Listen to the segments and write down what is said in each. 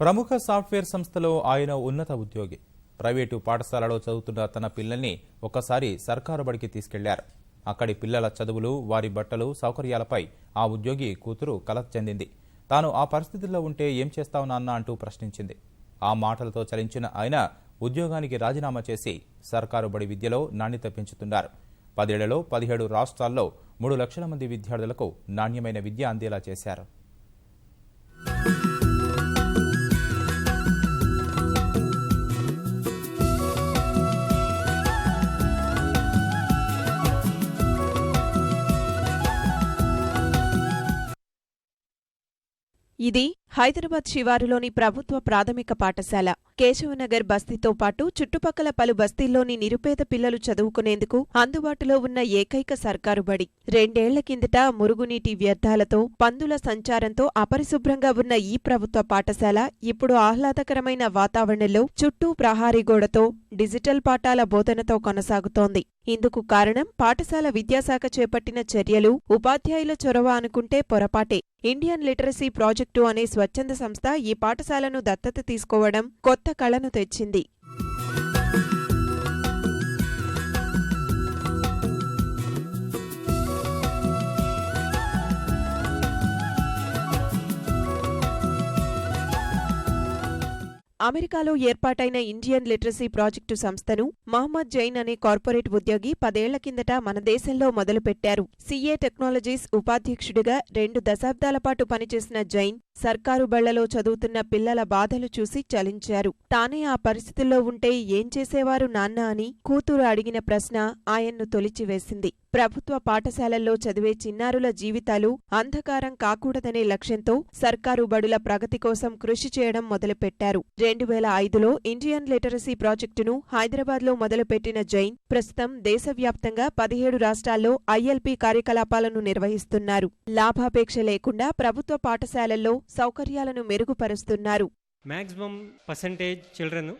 ప్రముఖ సాఫ్ట్వేర్ సంస్థలో ఆయన ఉన్నత ఉద్యోగి. ప్రైవేటు పాఠశాలలో చదువుతున్న తన పిల్లల్ని ఒక్కసారి సర్కారు బడికి తీసుకెళ్లారు. అక్కడి పిల్లల చదువులు, వారి బట్టలు, సౌకర్యాలపై ఆ ఉద్యోగి కూతురు కలత చెందింది. తాను ఆ పరిస్థితుల్లో ఉంటే ఏం చేస్తావు నాన్న అంటూ ప్రశ్నించింది. ఆ మాటలతో చలించిన ఆయన ఉద్యోగానికి రాజీనామా చేసి సర్కారు బడి విద్యలో నాణ్యత పెంచుతున్నారు. 10 ఏళ్లలో 17 రాష్ట్రాల్లో 3 లక్షల మంది విద్యార్థులకు నాణ్యమైన విద్య అందేలా చేశారు. ఇది హైదరాబాద్ శివారులోని ప్రభుత్వ ప్రాథమిక పాఠశాల. కేశవనగర్ బస్తీతో పాటు చుట్టుపక్కల పలు బస్తీల్లోని నిరుపేద పిల్లలు చదువుకునేందుకు అందుబాటులో ఉన్న ఏకైక సర్కారు బడి. 2 ఏళ్ల కిందట మురుగునీటి వ్యర్థాలతో, పందుల సంచారంతో అపరిశుభ్రంగా ఉన్న ఈ ప్రభుత్వ పాఠశాల ఇప్పుడు ఆహ్లాదకరమైన వాతావరణంలో చుట్టూ ప్రహారీ గోడతో, డిజిటల్ పాఠాల బోధనతో కొనసాగుతోంది. ఇందుకు కారణం పాఠశాల విద్యాశాఖ చేపట్టిన చర్యలు, ఉపాధ్యాయుల చొరవ అనుకుంటే పొరపాటే. ఇండియన్ లిటరసీ ప్రాజెక్టు అనే స్వచ్ఛంద సంస్థ ఈ పాఠశాలను దత్తత తీసుకోవడం కొత్త కళను తెచ్చింది. అమెరికాలో ఏర్పాటైన ఇండియన్ లిటరసీ ప్రాజెక్టు సంస్థను మహమ్మద్ జైన్ అనే కార్పొరేట్ ఉద్యోగి 10 ఏళ్ల కిందట మన దేశంలో మొదలుపెట్టారు. సిఏ టెక్నాలజీస్ ఉపాధ్యక్షుడిగా 2 దశాబ్దాల పాటు పనిచేసిన జైన్ సర్కారు బళ్లలో చదువుతున్న పిల్లల బాధలు చూసి చలించారు. తానే ఆ పరిస్థితుల్లో ఉంటే ఏం చేసేవారు నాన్న అని కూతురు అడిగిన ప్రశ్న ఆయన్ను తొలిచివేసింది. ప్రభుత్వ పాఠశాలల్లో చదివే చిన్నారుల జీవితాలు అంధకారం కాకూడదనే లక్ష్యంతో సర్కారు బడుల ప్రగతి కోసం కృషి చేయడం మొదలుపెట్టారు. 2005లో ఇండియన్ లిటరసీ ప్రాజెక్టును హైదరాబాద్లో మొదలుపెట్టిన జైన్ ప్రస్తుతం దేశవ్యాప్తంగా 17 రాష్ట్రాల్లో ఐఎల్పీ కార్యకలాపాలను నిర్వహిస్తున్నారు. లాభాపేక్ష లేకుండా ప్రభుత్వ పాఠశాలల్లో సౌకర్యాలను మెరుగుపరుస్తున్నారు. మ్యాక్సిమం పర్సెంటేజ్ చిల్డ్రన్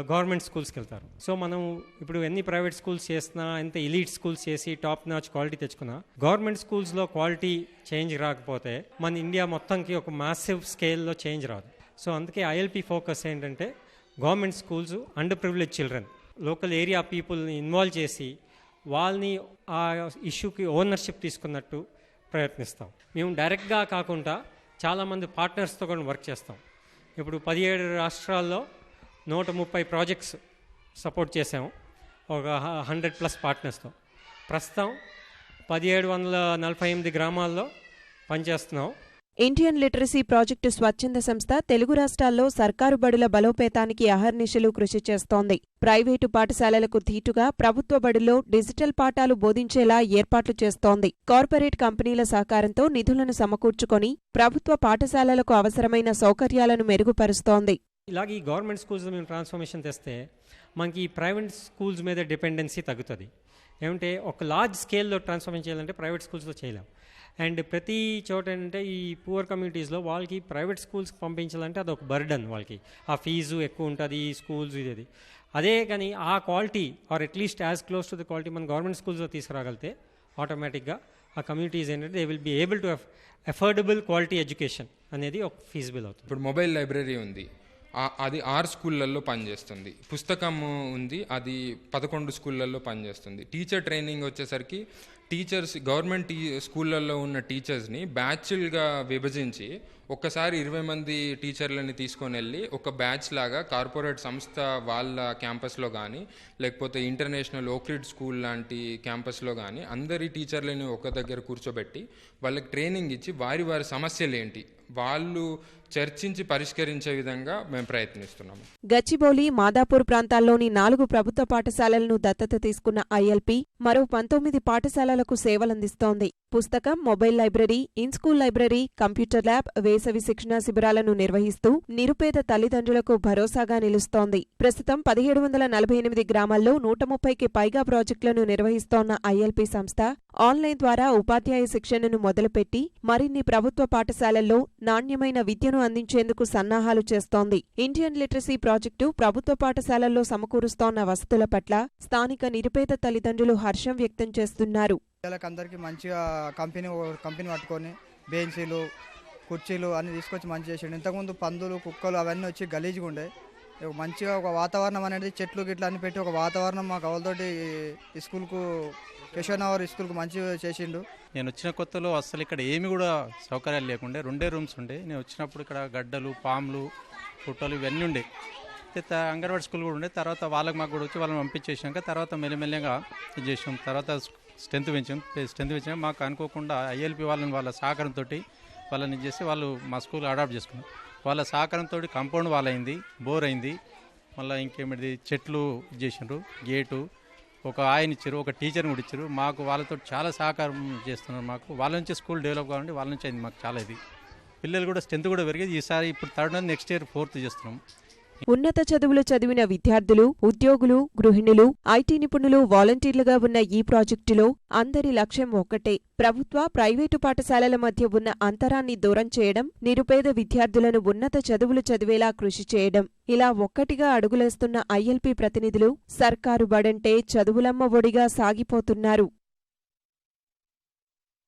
గవర్నమెంట్ స్కూల్స్కి వెళ్తారు. సో మనం ఇప్పుడు ఎన్ని ప్రైవేట్ స్కూల్స్ చేసినా, ఎంత ఎలీట్ స్కూల్స్ చేసి టాప్ నాచ్ క్వాలిటీ తెచ్చుకున్నా, గవర్నమెంట్ స్కూల్స్లో క్వాలిటీ చేంజ్ రాకపోతే మన ఇండియా మొత్తంకి ఒక మాసివ్ స్కేల్లో చేంజ్ రాదు. సో అందుకే ఐఎల్పీ ఫోకస్ ఏంటంటే government schools, under privilege children, local area పీపుల్ని ఇన్వాల్వ్ చేసి వాళ్ళని ఆ ఇష్యూకి ఓనర్షిప్ తీసుకున్నట్టు ప్రయత్నిస్తాం. మేము డైరెక్ట్గా కాకుండా చాలామంది పార్ట్నర్స్తో కూడా వర్క్ చేస్తాం. ఇప్పుడు 17 రాష్ట్రాల్లో 130 ప్రాజెక్ట్స్ సపోర్ట్ చేసాము, ఒక 100+ పార్ట్నర్స్తో. ప్రస్తుతం 1748 గ్రామాల్లో పనిచేస్తున్నాం. ఇండియన్ లిటరసీ ప్రాజెక్టు స్వచ్ఛంద సంస్థ తెలుగు రాష్ట్రాల్లో సర్కారు బడుల బలోపేతానికి అహర్నిశలు కృషి చేస్తోంది. ప్రైవేటు పాఠశాలలకు ధీటుగా ప్రభుత్వ బడుల్లో డిజిటల్ పాఠాలు బోధించేలా ఏర్పాట్లు చేస్తోంది. కార్పొరేట్ కంపెనీల సహకారంతో నిధులను సమకూర్చుకొని ప్రభుత్వ పాఠశాలలకు అవసరమైన సౌకర్యాలను మెరుగుపరుస్తోంది. ఇలాగ ఈ గవర్నమెంట్ స్కూల్స్లో మేము ట్రాన్స్ఫర్మేషన్ తెస్తే మనకి ఈ ప్రైవేట్ స్కూల్స్ మీద డిపెండెన్సీ తగ్గుతుంది. ఏమంటే ఒక లార్జ్ స్కేల్లో ట్రాన్స్ఫర్మేషన్ చేయాలంటే ప్రైవేట్ స్కూల్స్లో చేయలేం. అండ్ ప్రతి చోట ఏంటంటే ఈ పూర్ కమ్యూనిటీస్లో వాళ్ళకి ప్రైవేట్ స్కూల్స్కి పంపించాలంటే అదొక బర్డన్. వాళ్ళకి ఆ ఫీజు ఎక్కువ ఉంటుంది, ఈ స్కూల్స్ ఇది. అదే కానీ ఆ quality or at least as close to the quality మన గవర్నమెంట్ స్కూల్స్లో తీసుకురాగలితే ఆటోమేటిక్గా ఆ కమ్యూనిటీస్ ఏంటంటే they will be able to affordable quality education అనేది ఒక ఫీజిబుల్ అవుతుంది. ఇప్పుడు మొబైల్ లైబ్రరీ ఉంది, అది 6 స్కూళ్ళల్లో పనిచేస్తుంది. పుస్తకం ఉంది, అది 11 స్కూళ్ళల్లో పనిచేస్తుంది. టీచర్ ట్రైనింగ్ వచ్చేసరికి టీచర్స్ గవర్నమెంట్ స్కూళ్ళల్లో ఉన్న టీచర్స్ని బ్యాచ్లుగా విభజించి ఒక్కసారి 20 మంది టీచర్లని తీసుకొని వెళ్ళి ఒక బ్యాచ్ లాగా కార్పొరేట్ సంస్థ వాళ్ళ క్యాంపస్లో కానీ, లేకపోతే ఇంటర్నేషనల్ ఓక్రిడ్ స్కూల్ లాంటి క్యాంపస్లో కానీ అందరి టీచర్లని ఒక దగ్గర కూర్చోబెట్టి వాళ్ళకి ట్రైనింగ్ ఇచ్చి వారి సమస్యలు ఏంటి వాళ్ళు చర్చించి పరిష్కరించే విధంగా మేము ప్రయత్నిస్తున్నాము. గచ్చిబౌలి, మాదాపూర్ ప్రాంతాల్లోని 4 ప్రభుత్వ పాఠశాలలను దత్తత తీసుకున్న ఐఎల్పీ మరో 19 పాఠశాలలకు సేవలందిస్తోంది. పుస్తకం, mobile library, in school library, computer lab, వేసవి శిక్షణా శిబిరాలను నిర్వహిస్తూ నిరుపేద తల్లిదండ్రులకు భరోసాగా నిలుస్తోంది. ప్రస్తుతం 1748 గ్రామాల్లో 130కి పైగా ప్రాజెక్టులను నిర్వహిస్తోన్న ఐఎల్పీ సంస్థ ఆన్లైన్ ద్వారా ఉపాధ్యాయ శిక్షణను మొదలుపెట్టి మరిన్ని ప్రభుత్వ పాఠశాలల్లో నాణ్యమైన విద్యను అందించేందుకు సన్నాహాలు చేస్తోంది. ఇండియన్ లిటరసీ ప్రాజెక్టు ప్రభుత్వ పాఠశాలల్లో సమకూరుస్తోన్న వసతుల పట్ల స్థానిక నిరుపేద తల్లిదండ్రులు హర్షం వ్యక్తం చేస్తున్నారు. అందరికీ మంచిగా కంపెనీ పట్టుకొని బెంచీలు, కుర్చీలు అన్ని తీసుకొచ్చి మంచి చేసిండు. ఇంతకుముందు పందులు కుక్కలు అవన్నీ వచ్చి గలీజ్గా ఉండే. మంచిగా ఒక వాతావరణం అనేది చెట్లు గిట్లు అన్ని పెట్టి ఒక వాతావరణం మాకు అవలతోటి ఈ స్కూల్కు కేశవనగర్ స్కూల్కు మంచిగా చేసిండు. నేను వచ్చిన కొత్తలో అసలు ఇక్కడ ఏమి కూడా సౌకర్యాలు లేకుండే, 2 రూమ్స్ ఉండే. నేను వచ్చినప్పుడు ఇక్కడ గడ్డలు, పాములు, పుట్టలు ఇవన్నీ ఉండే. అంగన్వాడీ స్కూల్ కూడా ఉండే. తర్వాత మాకు కూడా వచ్చి వాళ్ళని పంపించేసాక తర్వాత మెల్లమెల్లగా ఇది చేసాం. తర్వాత స్ట్రెంత్ పెంచాం. మాకు అనుకోకుండా ILP వాళ్ళ సహకారంతో వాళ్ళని చేసి వాళ్ళు మా స్కూల్ అడాప్ట్ చేసుకున్నారు. వాళ్ళ సహకారంతో కాంపౌండ్ వాల్ అయింది, బోర్ అయింది, మళ్ళీ ఇంకేమిటి చెట్లు చేసిండ్రు, గేటు, ఒక ఆయన ఇచ్చారు, ఒక టీచర్ని కూడా ఇచ్చారు. మాకు వాళ్ళతో చాలా సహకారం చేస్తున్నారు. మాకు వాళ్ళ నుంచి స్కూల్ డెవలప్ కావాలంటే వాళ్ళ నుంచి అయింది మాకు చాలా ఇది. పిల్లలు కూడా స్ట్రెంత్ కూడా పెరిగేది. ఈసారి ఇప్పుడు 3rd నెక్స్ట్ ఇయర్ 4th చేస్తున్నాం. ఉన్నత చదువులు చదివిన విద్యార్థులు, ఉద్యోగులు, గృహిణులు, IT నిపుణులు వాలంటీర్లుగా ఉన్న ఈ ప్రాజెక్టులో అందరి లక్ష్యం ఒక్కటే: ప్రభుత్వ, ప్రైవేటు పాఠశాలల మధ్య ఉన్న అంతరాన్ని దూరం చేయడం, నిరుపేద విద్యార్థులను ఉన్నత చదువులు చదివేలా కృషి చేయడం. ఇలా ఒక్కటిగా అడుగులేస్తున్న ILP ప్రతినిధులు సర్కారు బడంటే చదువులమ్మ ఒడిగా సాగిపోతున్నారు.